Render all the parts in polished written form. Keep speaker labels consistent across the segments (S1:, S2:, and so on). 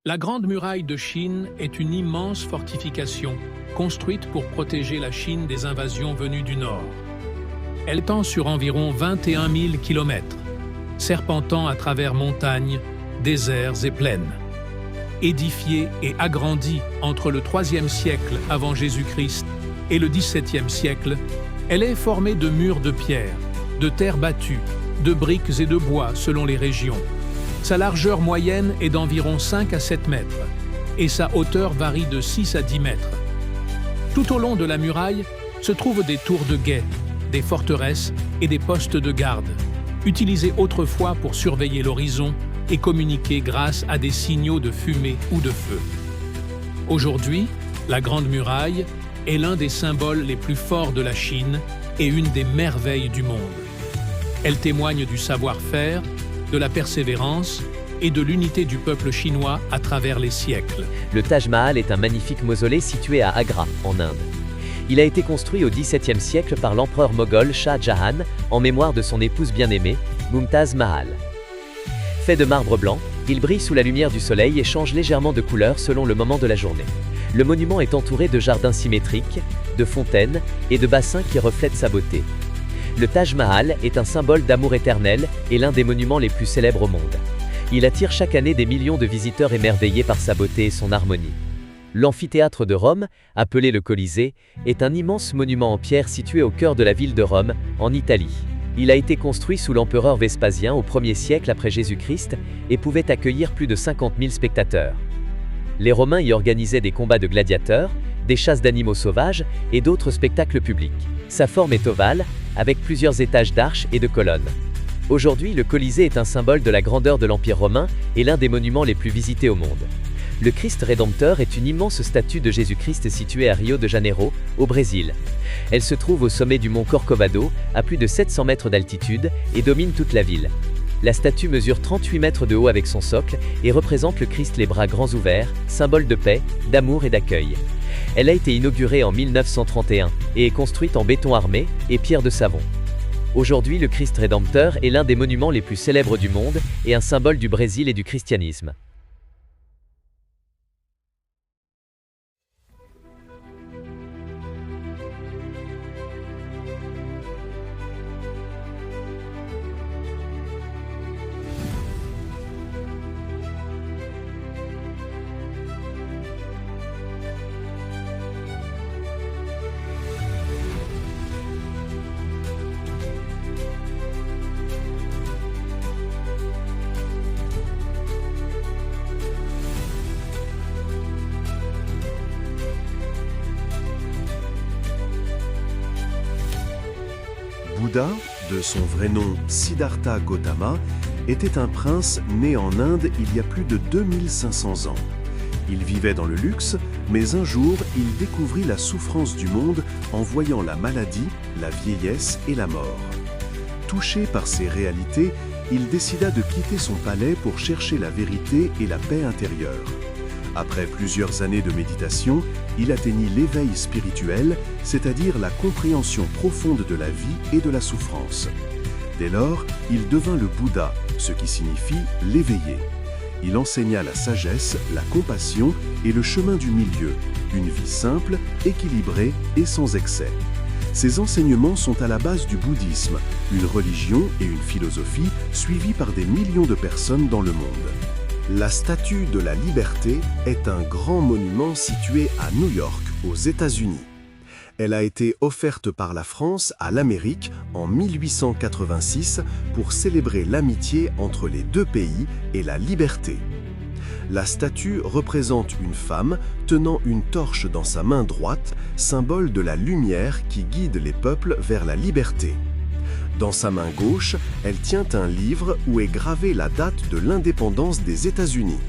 S1: La Grande Muraille de Chine est une immense fortification construite pour protéger la Chine des invasions venues du nord. Elle étend sur environ 21 000 kilomètres, serpentant à travers montagnes, déserts et plaines. Édifiée et agrandie entre le IIIe siècle avant Jésus-Christ et le XVIIe siècle, elle est formée de murs de pierre, de terre battue, de briques et de bois selon les régions. Sa largeur moyenne est d'environ 5 à 7 mètres et sa hauteur varie de 6 à 10 mètres. Tout au long de la muraille se trouvent des tours de guet, des forteresses et des postes de garde, utilisés autrefois pour surveiller l'horizon et communiquer grâce à des signaux de fumée ou de feu. Aujourd'hui, la Grande Muraille est l'un des symboles les plus forts de la Chine et une des merveilles du monde. Elle témoigne du savoir-faire, de la persévérance et de l'unité du peuple chinois à travers les siècles.
S2: Le Taj Mahal est un magnifique mausolée situé à Agra, en Inde. Il a été construit au XVIIe siècle par l'empereur moghol Shah Jahan en mémoire de son épouse bien-aimée, Mumtaz Mahal. Fait de marbre blanc, il brille sous la lumière du soleil et change légèrement de couleur selon le moment de la journée. Le monument est entouré de jardins symétriques, de fontaines et de bassins qui reflètent sa beauté. Le Taj Mahal est un symbole d'amour éternel et l'un des monuments les plus célèbres au monde. Il attire chaque année des millions de visiteurs émerveillés par sa beauté et son harmonie. L'amphithéâtre de Rome, appelé le Colisée, est un immense monument en pierre situé au cœur de la ville de Rome, en Italie. Il a été construit sous l'empereur Vespasien au 1er siècle après Jésus-Christ et pouvait accueillir plus de 50 000 spectateurs. Les Romains y organisaient des combats de gladiateurs, des chasses d'animaux sauvages et d'autres spectacles publics. Sa forme est ovale, avec plusieurs étages d'arches et de colonnes. Aujourd'hui, le Colisée est un symbole de la grandeur de l'Empire romain et l'un des monuments les plus visités au monde. Le Christ Rédempteur est une immense statue de Jésus-Christ située à Rio de Janeiro, au Brésil. Elle se trouve au sommet du mont Corcovado, à plus de 700 mètres d'altitude, et domine toute la ville. La statue mesure 38 mètres de haut avec son socle et représente le Christ les bras grands ouverts, symbole de paix, d'amour et d'accueil. Elle a été inaugurée en 1931 et est construite en béton armé et pierre de savon. Aujourd'hui, le Christ Rédempteur est l'un des monuments les plus célèbres du monde et un symbole du Brésil et du christianisme.
S3: Bouddha, de son vrai nom Siddhartha Gautama, était un prince né en Inde il y a plus de 2500 ans. Il vivait dans le luxe, mais un jour, il découvrit la souffrance du monde en voyant la maladie, la vieillesse et la mort. Touché par ces réalités, il décida de quitter son palais pour chercher la vérité et la paix intérieure. Après plusieurs années de méditation, il atteignit l'éveil spirituel, c'est-à-dire la compréhension profonde de la vie et de la souffrance. Dès lors, il devint le Bouddha, ce qui signifie l'éveillé. Il enseigna la sagesse, la compassion et le chemin du milieu, une vie simple, équilibrée et sans excès. Ces enseignements sont à la base du bouddhisme, une religion et une philosophie suivies par des millions de personnes dans le monde. La Statue de la Liberté est un grand monument situé à New York, aux États-Unis. Elle a été offerte par la France à l'Amérique en 1886 pour célébrer l'amitié entre les deux pays et la liberté. La statue représente une femme tenant une torche dans sa main droite, symbole de la lumière qui guide les peuples vers la liberté. Dans sa main gauche, elle tient un livre où est gravée la date de l'indépendance des États-Unis,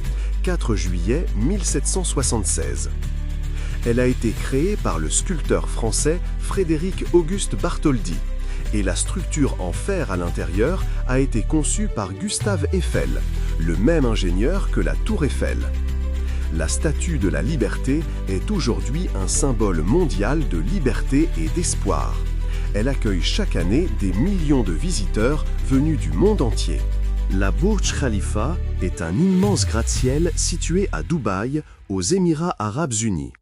S3: 4 juillet 1776. Elle a été créée par le sculpteur français Frédéric Auguste Bartholdi et la structure en fer à l'intérieur a été conçue par Gustave Eiffel, le même ingénieur que la Tour Eiffel. La Statue de la Liberté est aujourd'hui un symbole mondial de liberté et d'espoir. Elle accueille chaque année des millions de visiteurs venus du monde entier. La Burj Khalifa est un immense gratte-ciel situé à Dubaï, aux Émirats arabes unis.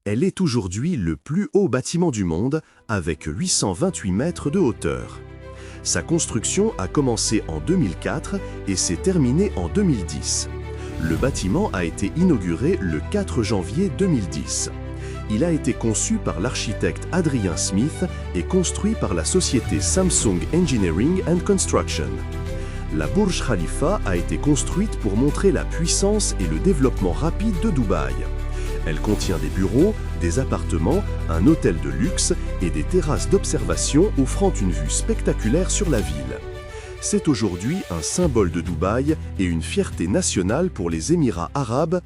S3: Elle est aujourd'hui le plus haut bâtiment du monde, avec 828 mètres de hauteur. Sa construction a commencé en 2004 et s'est terminée en 2010. Le bâtiment a été inauguré le 4 janvier 2010. Il a été conçu par l'architecte Adrian Smith et construit par la société Samsung Engineering and Construction. La Burj Khalifa a été construite pour montrer la puissance et le développement rapide de Dubaï. Elle contient des bureaux, des appartements, un hôtel de luxe et des terrasses d'observation offrant une vue spectaculaire sur la ville. C'est aujourd'hui un symbole de Dubaï et une fierté nationale pour les Émirats arabes